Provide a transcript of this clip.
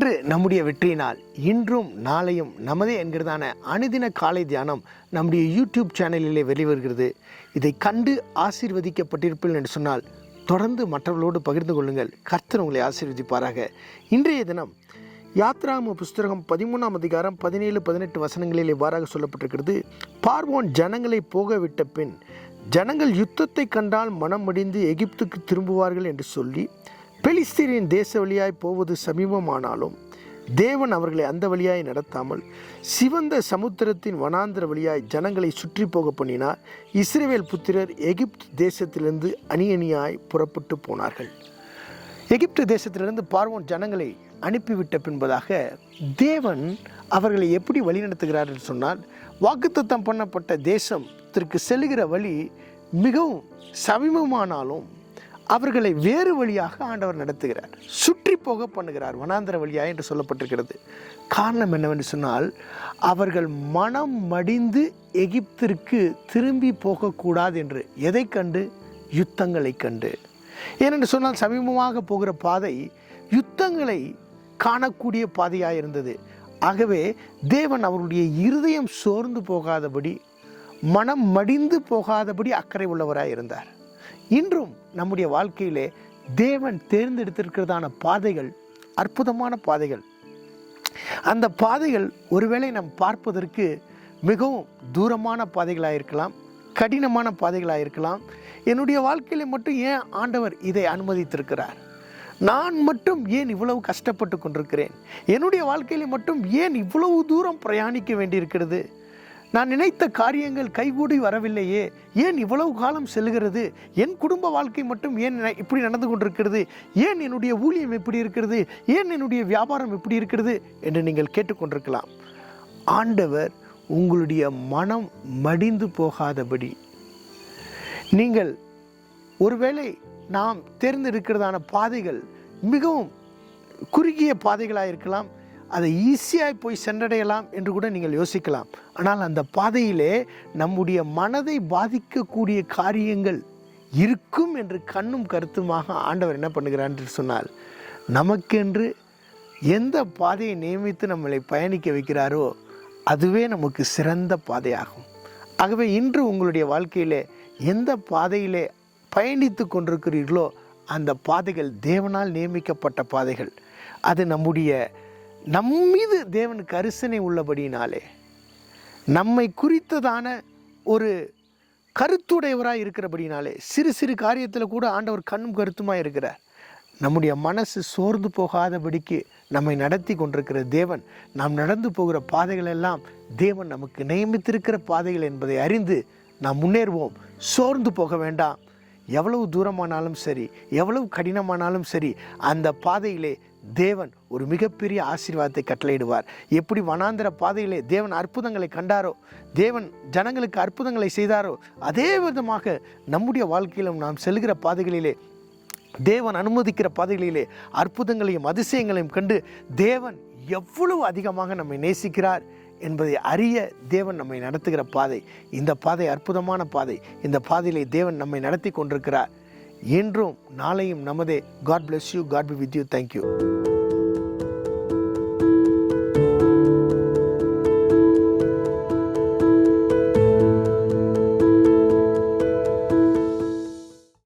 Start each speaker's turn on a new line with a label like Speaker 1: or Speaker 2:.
Speaker 1: இன்று நம்முடைய வெற்றி நாள். இன்றும் நாளையும் நமதே என்கிறதான அனுதின காலை தியானம் நம்முடைய யூடியூப் சேனலிலே வெளிவருகிறது. இதை கண்டு ஆசீர்வதிக்கப்பட்டிருப்பீர்கள் என்று சொன்னால் தொடர்ந்து மற்றவர்களோடு பகிர்ந்து கொள்ளுங்கள். கர்த்தர் உங்களை ஆசீர்வதிப்பாராக. இன்றைய தினம் யாத்ராகம புஸ்தகம் 13ஆம் அதிகாரம் 17-18 வசனங்களில் இவ்வாறாக சொல்லப்பட்டிருக்கிறது. பார்வோன் ஜனங்களை போக விட்ட பின் ஜனங்கள் யுத்தத்தை கண்டால் மனம் மடிந்து எகிப்துக்கு திரும்புவார்கள் என்று சொல்லி பெலிஸ்தீரின் தேச வழியாய் போவது சமீபமானாலும் தேவன் அவர்களை அந்த வழியாய் நடத்தாமல் சிவந்த சமுத்திரத்தின் வனாந்திர வழியாய் ஜனங்களை சுற்றி போக பண்ணினார். இஸ்ரவேல் புத்திரர் எகிப்து தேசத்திலிருந்து அணியணியாய் புறப்பட்டு போனார்கள். எகிப்து தேசத்திலிருந்து பார்வோன் ஜனங்களை அனுப்பிவிட்ட பின்பதாக தேவன் அவர்களை எப்படி வழிநடத்துகிறார் என்று சொன்னால், வாக்குத்தத்தம் பண்ணப்பட்ட தேசத்திற்கு செல்லுகிற வழி மிகவும் சமீபமானாலும் அவர்களை வேறு வழியாக ஆண்டவர் நடத்துகிறார், சுற்றி போக பண்ணுகிறார், வனாந்திர வழியாக என்று சொல்லப்பட்டிருக்கிறது. காரணம் என்னவென்று சொன்னால், அவர்கள் மனம் மடிந்து எகிப்திற்கு திரும்பி போகக்கூடாது என்று. எதை கண்டு? யுத்தங்களை கண்டு. ஏனென்று சொன்னால் சமீபமாக போகிற பாதை யுத்தங்களை காணக்கூடிய பாதையாக இருந்தது. ஆகவே தேவன் அவருடைய இருதயம் சோர்ந்து போகாதபடி, மனம் மடிந்து போகாதபடி அக்கறை உள்ளவராக இருந்தார். இன்றும் நம்முடைய வாழ்க்கையிலே தேவன் தேர்ந்தெடுத்திருக்கிறதான பாதைகள் அற்புதமான பாதைகள். அந்த பாதைகள் ஒருவேளை நாம் பார்ப்பதற்கு மிகவும் தூரமான பாதைகளாக இருக்கலாம், கடினமான பாதைகளாக இருக்கலாம். என்னுடைய வாழ்க்கையில மட்டும் ஏன் ஆண்டவர் இதை அனுமதித்திருக்கிறார்? நான் மட்டும் ஏன் இவ்வளவு கஷ்டப்பட்டு கொண்டிருக்கிறேன்? என்னுடைய வாழ்க்கையில மட்டும் ஏன் இவ்வளவு தூரம் பிரயாணிக்க வேண்டியிருக்கிறது? நான் நினைத்த காரியங்கள் கைகூடி வரவில்லையே, ஏன் இவ்வளவு காலம் செல்கிறது? என் குடும்ப வாழ்க்கை மட்டும் ஏன் இப்படி நடந்து கொண்டிருக்கிறது? ஏன் என்னுடைய ஊழியம் இப்படி இருக்கிறது? ஏன் என்னுடைய வியாபாரம் இப்படி இருக்கிறது என்று நீங்கள் கேட்டுக்கொண்டிருக்கலாம். ஆண்டவர் உங்களுடைய மனம் மடிந்து போகாதபடி, நீங்கள் ஒருவேளை நாம் தேர்ந்தெடுக்கிறதான பாதைகள் மிகவும் குறுகிய பாதைகளாக இருக்கலாம், அதை ஈஸியாக போய் சென்றடையலாம் என்று கூட நீங்கள் யோசிக்கலாம். ஆனால் அந்த பாதையிலே நம்முடைய மனதை பாதிக்கக்கூடிய காரியங்கள் இருக்கும் என்று கண்ணும் கருத்துமாக ஆண்டவர் என்ன பண்ணுகிறார் என்று சொன்னால், நமக்கென்று எந்த பாதையை நியமித்து நம்மளை பயணிக்க வைக்கிறாரோ அதுவே நமக்கு சிறந்த பாதையாகும். ஆகவே இன்று உங்களுடைய வாழ்க்கையிலே எந்த பாதையிலே பயணித்து கொண்டிருக்கிறீர்களோ அந்த பாதைகள் தேவனால் நியமிக்கப்பட்ட பாதைகள். அது நம்மீது தேவனுக்கு கரிசனை உள்ளபடியினாலே, நம்மை குறித்ததான ஒரு கருத்துடையவராக இருக்கிறபடினாலே, சிறு சிறு காரியத்தில் கூட ஆண்டவர் கண்ணும் கருத்துமாக இருக்கிறார். நம்முடைய மனசு சோர்ந்து போகாதபடிக்கு நம்மை நடத்தி கொண்டிருக்கிற தேவன், நாம் நடந்து போகிற பாதைகள் எல்லாம் தேவன் நமக்கு நியமித்திருக்கிற பாதைகள் என்பதை அறிந்து நாம் முன்னேறுவோம். சோர்ந்து போக வேண்டாம். எவ்வளவு தூரமானாலும் சரி, எவ்வளவு கடினமானாலும் சரி, அந்த பாதையிலே தேவன் ஒரு மிகப்பெரிய ஆசீர்வாதத்தை கட்டளையிடுவார். எப்படி வனாந்திர பாதையிலே தேவன் அற்புதங்களை கண்டாரோ, தேவன் ஜனங்களுக்கு அற்புதங்களை செய்தாரோ, அதே விதமாக நம்முடைய வாழ்க்கையிலும் நாம் செல்கிற பாதைகளிலே, தேவன் அனுமதிக்கிற பாதைகளிலே அற்புதங்களையும் அதிசயங்களையும் கண்டு தேவன் எவ்வளவு அதிகமாக நம்மை நேசிக்கிறார் என்பதை அறிய தேவன் நம்மை நடத்துகிற பாதை. இந்த பாதை அற்புதமான பாதை. இந்த பாதையிலே தேவன் நம்மை நடத்தி கொண்டிருக்கிறார். என்றும் நாளையும் நமதே. God bless you. God be with you. Thank you.